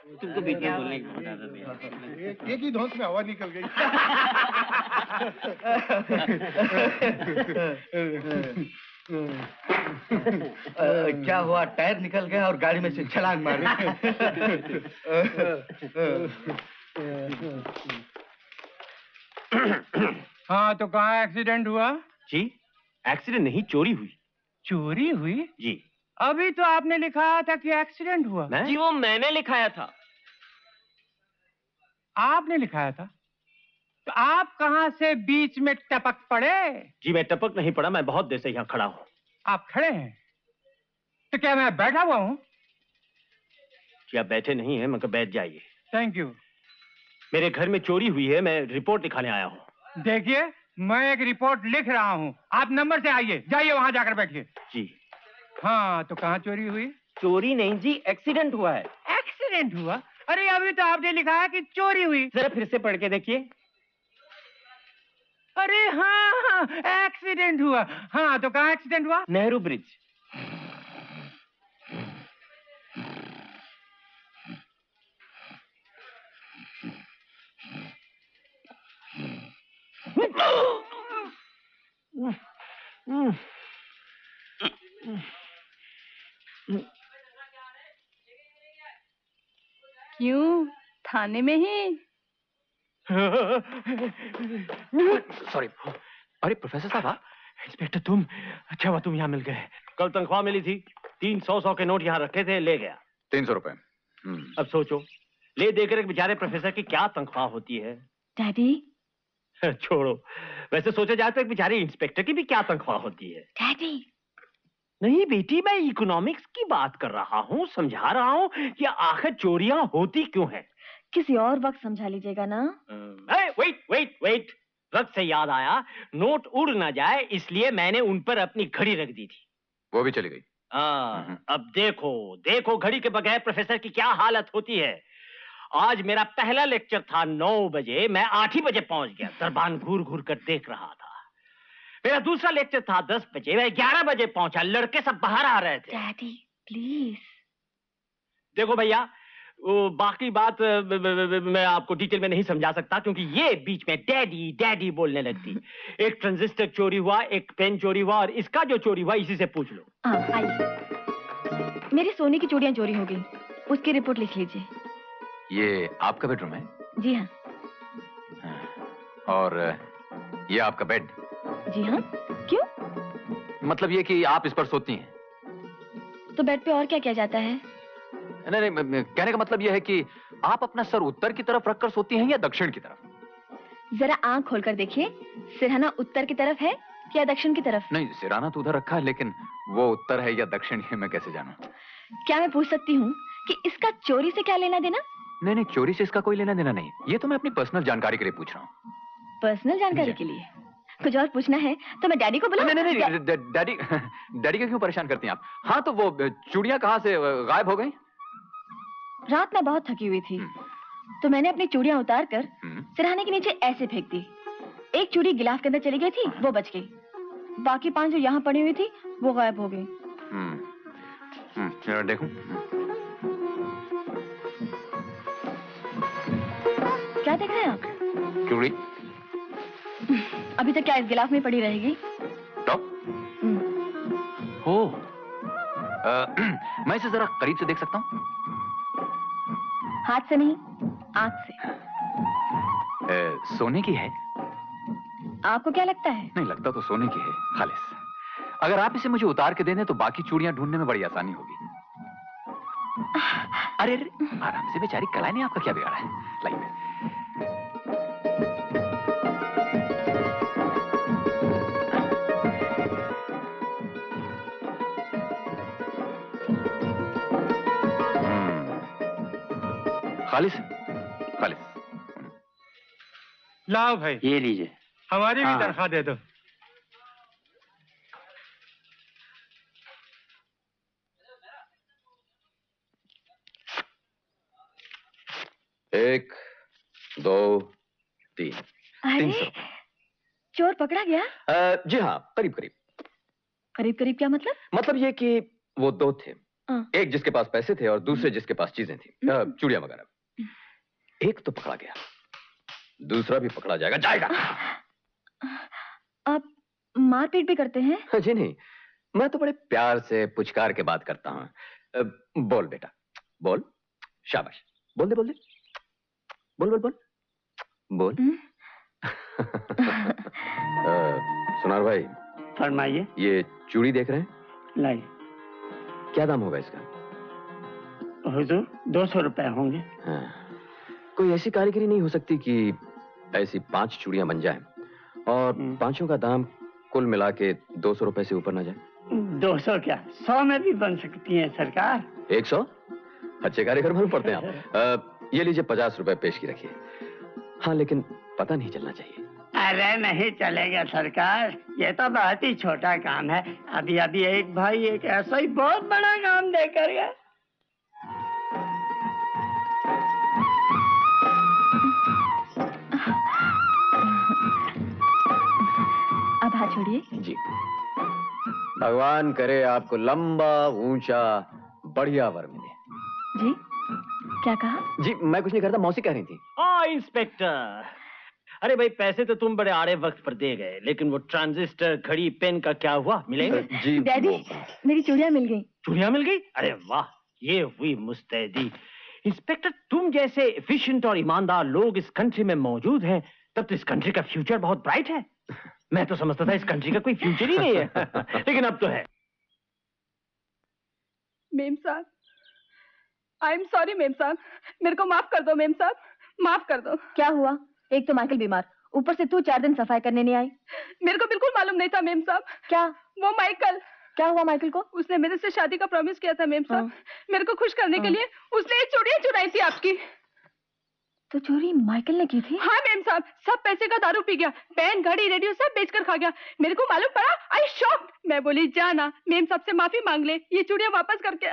तुमको बीच में बोलने की बहुत आदत है। एक ही धौंस में हवा निकल गई। क्या हुआ? टायर निकल गया और गाड़ी में से छलांग मारी। हाँ, तो कहाँ एक्सीडेंट हुआ? जी, एक्सीडेंट नहीं, चोरी हुई। चोरी हुई? जी। अभी तो आपने लिखाया था कि एक्सीडेंट हुआ। जी, वो मैंने लिखाया था। आपने लिखाया था? तो आप कहाँ से बीच में टपक पड़े? जी, मैं टपक नहीं पड़ा, मैं बहुत देर से यहाँ खड़ा हूँ। आप खड़े हैं? तो क्या मैं बैठा हुआ हूँ? जी, आप बैठे नहीं हैं, मगर बैठ जाइए। Thank you. मेरे घर में चोरी हुई है, मैं रिपोर्ट लिखाने आया हूँ। देखिए, मैं एक रिपोर्ट लिख रहा हूँ, आप नंबर से आइए, जाइए वहाँ जाकर बैठिए। जी। हाँ, तो कहाँ चोरी हुई? चोरी नहीं जी, एक्सीडेंट हुआ है। एक्सीडेंट हुआ? अरे अभी तो आपने लिखा है कि चोरी हुई। जरा फिर से पढ़ के देखिए। अरे हाँ, एक्सीडेंट हुआ। हाँ, तो कहाँ एक्सीडेंट हुआ? नेहरू ब्रिज। क्यों, थाने में ही? सॉरी। अरे प्रोफेसर साहब, इंस्पेक्टर तुम, अच्छा हुआ तुम यहाँ मिल गए। कल तनख्वाह मिली थी, 300 के नोट यहाँ रखे थे, ले गया। 300 रुपए। अब सोचो, ले देकर एक बेचारे प्रोफेसर की क्या तनख्वाह होती है। डैडी। छोड़ो, वैसे सोचा जाए तो एक बेचारे इंस्पेक्टर की भी क्या तनख्वाह होती है। डैडी। नहीं बेटी, मैं इकोनॉमिक्स की बात कर रहा हूँ, समझा रहा हूँ कि आखिर चोरियां होती क्यों हैं। किसी और वक्त समझा लीजिएगा ना। वेट, वक्त से याद आया, नोट उड़ ना जाए इसलिए मैंने उन पर अपनी घड़ी रख दी थी। वो भी चली गई। अब देखो घड़ी के बगैर प्रोफेसर की क्या हालत होती है। आज मेरा पहला लेक्चर था 9 बजे, मैं 8 ही बजे पहुंच गया। दरबान घूर घूर कर देख रहा था। मेरा दूसरा लेक्चर था 10 बजे, मैं 11 बजे पहुंचा। लड़के सब बाहर आ रहे थे। Daddy please. देखो भैया, बाकी बात मैं आपको डिटेल में नहीं समझा सकता, क्योंकि ये बीच में डैडी डैडी बोलने लगती। एक ट्रांजिस्टर चोरी हुआ, एक पेन चोरी हुआ, और इसका जो चोरी हुआ इसी से पूछ लो। आइए, मेरी सोने की चूड़ियां चोरी हो गई, उसकी रिपोर्ट लिख लीजिए। ये आपका बेडरूम है? जी हाँ। और ये आपका बेड? जी हाँ। क्यों? मतलब ये कि आप इस पर सोती हैं? तो बेड पे और क्या किया जाता है? नहीं, कहने का मतलब यह है कि आप अपना सर उत्तर की तरफ रखकर सोती हैं या दक्षिण की तरफ? जरा आंख खोलकर देखिए, सिरहाना उत्तर की तरफ है या दक्षिण की तरफ? नहीं, सिरहाना तो उधर रखा है, लेकिन वो उत्तर है या दक्षिण है मैं कैसे जानूं? क्या मैं पूछ सकती हूँ कि इसका चोरी से क्या लेना देना? नहीं, चोरी से इसका कोई लेना देना नहीं। ये तो मैं अपनी पर्सनल जानकारी के लिए पूछ रहा हूँ। पर्सनल जानकारी के लिए? कुछ और पूछना है तो मैं डैडी को बुलाऊं? नहीं, डैडी को क्यों परेशान करती हैं आप? हाँ, तो वो चूड़ियां कहाँ से गायब हो गई? रात में बहुत थकी हुई थी, तो मैंने अपनी चूड़ियां उतार कर सिरहाने के नीचे ऐसे फेंक दी। एक चूड़ी गिलाफ के अंदर चली गई थी, वो बच गई। बाकी 5 जो यहाँ पड़ी हुई थी वो गायब हो गई। देखूं। क्या देख रहे हैं आप? चूड़ी। अभी तक क्या इस गिलाफ में पड़ी रहेगी? टॉप? हो। मैं इसे जरा करीब से देख सकता हूँ? हाथ से नहीं, आंख से। सोने की है? आपको क्या लगता है? नहीं, लगता तो सोने की है, खालिस। अगर आप इसे मुझे उतार के देने तो बाकी चूड़ियां ढूंढने में बड़ी आसानी होगी। अरे आराम से, बेचारी कलाई ने आपका क्या बिगाड़ा है? लाइए। खालिस। लाओ भाई, ये लीजिए। हमारी भी तनख्वाह दे दो। एक, 2, 3। अरे, चोर पकड़ा गया? जी हाँ, करीब करीब। करीब करीब क्या मतलब? मतलब ये कि वो 2 थे, एक जिसके पास पैसे थे और दूसरे जिसके पास चीजें थी, चूड़ियां वगैरह। एक तो पकड़ा गया, दूसरा भी पकड़ा जाएगा। आप मारपीट भी करते हैं? जी नहीं, मैं तो बड़े प्यार से पुचकार के बात करता हूँ। बोल बेटा, बोल, शाबाश, बोल दे, बोल दे, बोल बोल बोल बोल। सुनार भाई, फरमाइए। ये चूड़ी देख रहे हैं, लाई। क्या दाम होगा इसका? हुजूर 200 रुपए होंगे। हाँ। कोई ऐसी कारीगरी नहीं हो सकती कि ऐसी 5 चूड़ियां बन जाएं और पांचों का दाम कुल मिला के 200 रुपए से ऊपर ना जाए? 200 क्या, 100 में भी बन सकती हैं सरकार। 100? अच्छे कारीगर मालूम पड़ते हैं आप। ये लीजिए 50 रुपए पेश की रखिए। हाँ, लेकिन पता नहीं चलना चाहिए। अरे नहीं चलेगा सरकार, ये तो बहुत ही छोटा काम है। अभी अभी एक भाई एक ऐसा ही बहुत बड़ा काम देकर गया। अब हाथ छोड़िए। जी, भगवान करे आपको लंबा ऊंचा बढ़िया वर मिले। जी, क्या कहा? जी, मैं कुछ नहीं करता, मौसी कह रही थी। इंस्पेक्टर, अरे भाई पैसे तो तुम बड़े आड़े वक्त पर दे गए, लेकिन वो ट्रांजिस्टर, घड़ी, पेन का क्या हुआ? मिलेंगे? जी डैडी, मेरी चूड़ियां मिल गई। चूड़ियां मिल गई? अरे वाह, ये हुई मुस्तैदी। इंस्पेक्टर, तुम जैसे एफिशिएंट और ईमानदार लोग इस कंट्री में मौजूद हैं, तब तो इस कंट्री का फ्यूचर बहुत ब्राइट है। मैं तो समझता था इस कंट्री का कोई फ्यूचर ही नहीं है, लेकिन अब तो है। मेम साहब, आई एम सॉरी मेम साहब, मेरे को माफ कर दो मेम साहब, माफ कर दो। क्या हुआ? एक तो माइकल बीमार, ऊपर से तू 4 दिन सफाई करने नहीं आई। मेरे को बिल्कुल मालूम नहीं था मेम साहब। क्या? वो माइकल। क्या हुआ माइकल को? उसने मेरे से शादी का प्रॉमिस किया था मेम साहब। मेरे को खुश करने के लिए उसने ये चूड़ियां चुराई थी आपकी। तो चोरी माइकल ने की थी? हाँ मेम साहब, सब पैसे का दारू पी गया, पेन, घड़ी, रेडियो सब बेचकर खा गया। मेरे को मालूम पड़ा, आई शॉक्ड। मैं बोली जाना मेम साहब से माफी मांग ले, ये चूड़ियां वापस करके।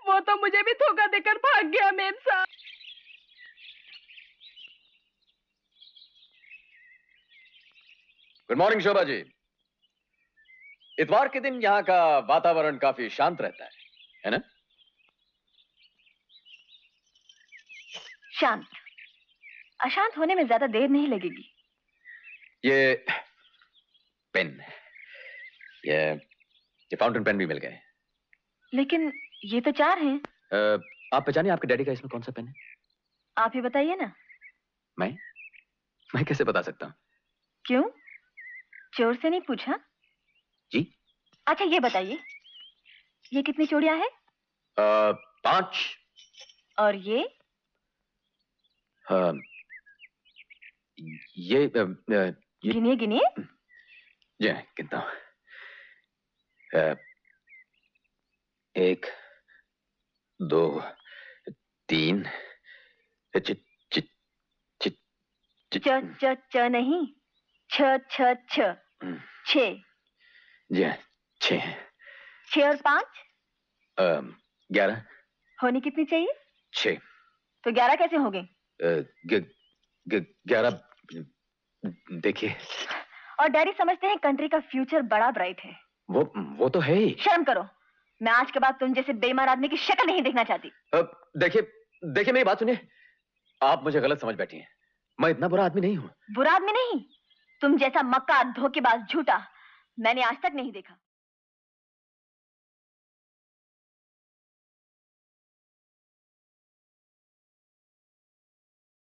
वो तो मुझे भी धोखा देकर भाग गया मेम साहब। Good morning Shobha ji. इतवार के दिन यहाँ का वातावरण काफी शांत रहता है ना? शांत? अशांत होने में ज्यादा देर नहीं लगेगी। ये पेन, ये फाउंटेन पेन भी मिल गए। लेकिन ये तो 4 हैं। आप पहचानिए आपके डैडी का इसमें कौन सा पेन है? आप ही बताइए ना। मैं कैसे बता सकता हूँ? क्यों? चोर से नहीं पूछा? जी। अच्छा ये बताइए, ये कितनी चूड़ियां हैं? 5। और ये गिनिए गिनिए। जी गिनता हूँ। 1 2 3 च नहीं, 6 6 जी 6 6 और 5 11 होनी कितनी चाहिए? 6। तो 11 कैसे हो गए? 11 देखिए। और डैडी समझते हैं कंट्री का फ्यूचर बड़ा ब्राइट है। वो तो है ही। शर्म करो, मैं आज के बाद तुम जैसे बेईमान आदमी की शक्ल नहीं देखना चाहती। देखिए मेरी बात सुनिए, आप मुझे गलत समझ बैठी हैं। मैं इतना बुरा आदमी नहीं हूँ। बुरा आदमी नहीं, तुम जैसा मक्का, धोखेबाज, झूठा मैंने आज तक नहीं देखा।